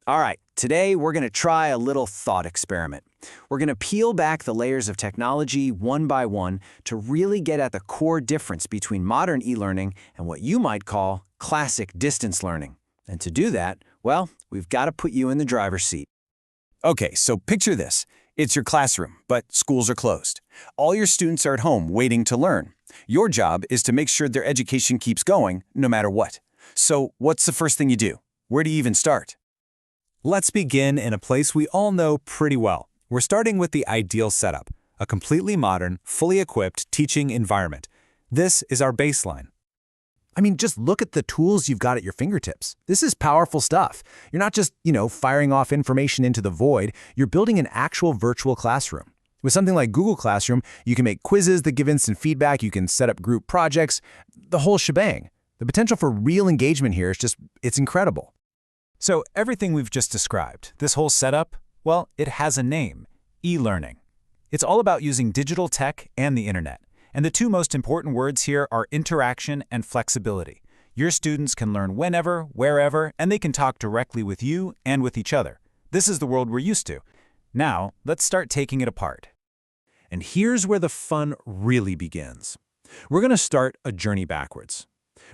All right, today we're going to try a little thought experiment. We're going to peel back the layers of technology one by one to really get at the core difference between modern e-learning and what you might call classic distance learning. And to do that, well, we've got to put you in the driver's seat. Okay, so picture this. It's your classroom, but schools are closed. All your students are at home waiting to learn. Your job is to make sure their education keeps going no matter what. So what's the first thing you do? Where do you even start? Let's begin in a place we all know pretty well. We're starting with the ideal setup, a completely modern, fully equipped teaching environment. This is our baseline. I mean, just look at the tools you've got at your fingertips. This is powerful stuff. You're not just, firing off information into the void. You're building an actual virtual classroom. With something like Google Classroom, you can make quizzes that give instant feedback. You can set up group projects, the whole shebang. The potential for real engagement here is it's incredible. So everything we've just described, this whole setup, well, it has a name, e-learning. It's all about using digital tech and the internet. And the two most important words here are interaction and flexibility. Your students can learn whenever, wherever, and they can talk directly with you and with each other. This is the world we're used to. Now, let's start taking it apart. And here's where the fun really begins. We're going to start a journey backwards.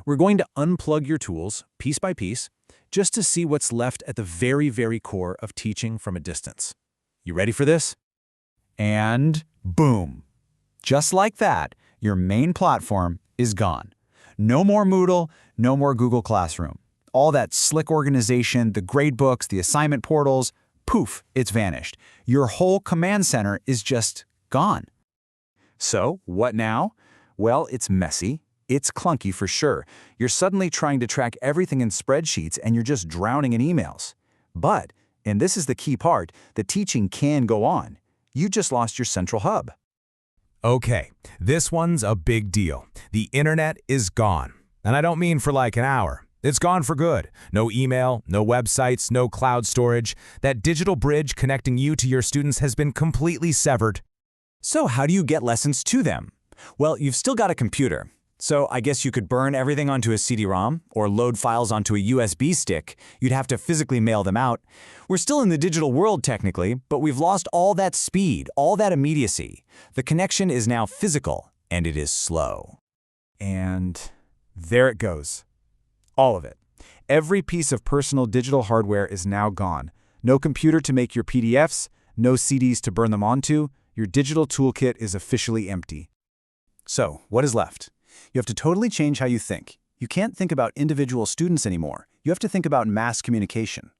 We're going to unplug your tools, piece by piece, just to see what's left at the very, very core of teaching from a distance. You ready for this? And boom! Just like that, your main platform is gone. No more Moodle, no more Google Classroom. All that slick organization, the gradebooks, the assignment portals, poof, it's vanished. Your whole command center is just gone. So, what now? Well, it's messy. It's clunky for sure. You're suddenly trying to track everything in spreadsheets and you're just drowning in emails. But, and this is the key part, the teaching can go on. You just lost your central hub. Okay, this one's a big deal. The internet is gone. And I don't mean for like an hour. It's gone for good. No email, no websites, no cloud storage. That digital bridge connecting you to your students has been completely severed. So how do you get lessons to them? Well, you've still got a computer. So I guess you could burn everything onto a CD-ROM or load files onto a USB stick. You'd have to physically mail them out. We're still in the digital world technically, but we've lost all that speed, all that immediacy. The connection is now physical, and it is slow. And there it goes. All of it. Every piece of personal digital hardware is now gone. No computer to make your PDFs, no CDs to burn them onto. Your digital toolkit is officially empty. So, what is left? You have to totally change how you think. You can't think about individual students anymore. You have to think about mass communication.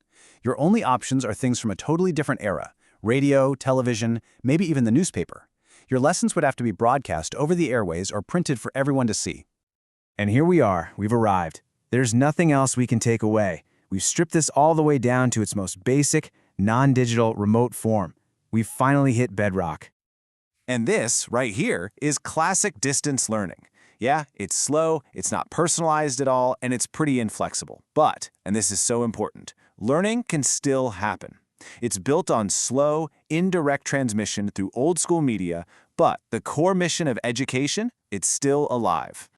Your only options are things from a totally different era: radio, television, maybe even the newspaper. Your lessons would have to be broadcast over the airways or printed for everyone to see. And here we are. We've arrived. There's nothing else we can take away. We've stripped this all the way down to its most basic, non-digital, remote form. We've finally hit bedrock. And this, right here, is classic distance learning. Yeah, it's slow, it's not personalized at all, and it's pretty inflexible. But, and this is so important, learning can still happen. It's built on slow, indirect transmission through old-school media, but the core mission of education, it's still alive.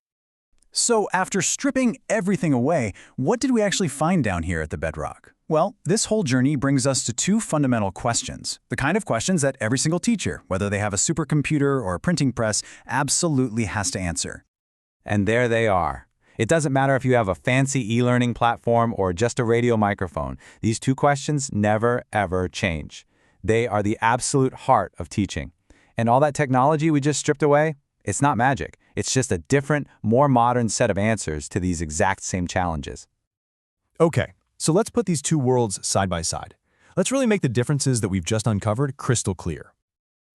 So after stripping everything away, what did we actually find down here at the bedrock? Well, this whole journey brings us to two fundamental questions, the kind of questions that every single teacher, whether they have a supercomputer or a printing press, absolutely has to answer. And there they are. It doesn't matter if you have a fancy e-learning platform or just a radio microphone. These two questions never, ever change. They are the absolute heart of teaching. And all that technology we just stripped away, it's not magic. It's just a different, more modern set of answers to these exact same challenges. Okay, so let's put these two worlds side by side. Let's really make the differences that we've just uncovered crystal clear.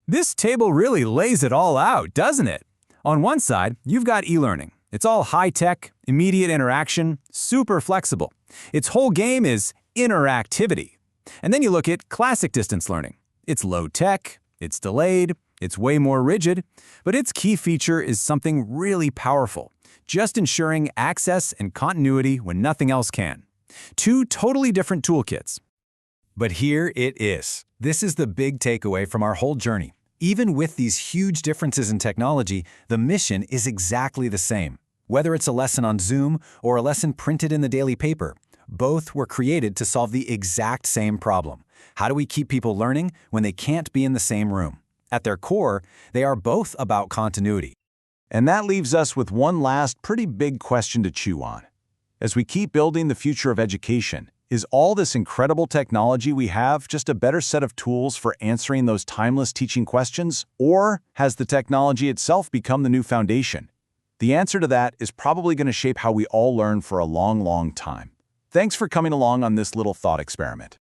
This table really lays it all out, doesn't it? On one side, you've got e-learning. It's all high-tech, immediate interaction, super flexible. Its whole game is interactivity. And then you look at classic distance learning. It's low-tech, it's delayed, it's way more rigid, but its key feature is something really powerful, just ensuring access and continuity when nothing else can. Two totally different toolkits. But here it is. This is the big takeaway from our whole journey. Even with these huge differences in technology, the mission is exactly the same. Whether it's a lesson on Zoom or a lesson printed in the daily paper, Both were created to solve the exact same problem. How do we keep people learning when they can't be in the same room? At their core, they are both about continuity. And that leaves us with one last pretty big question to chew on. As we keep building the future of education, is all this incredible technology we have just a better set of tools for answering those timeless teaching questions? Or has the technology itself become the new foundation? The answer to that is probably going to shape how we all learn for a long, long time. Thanks for coming along on this little thought experiment.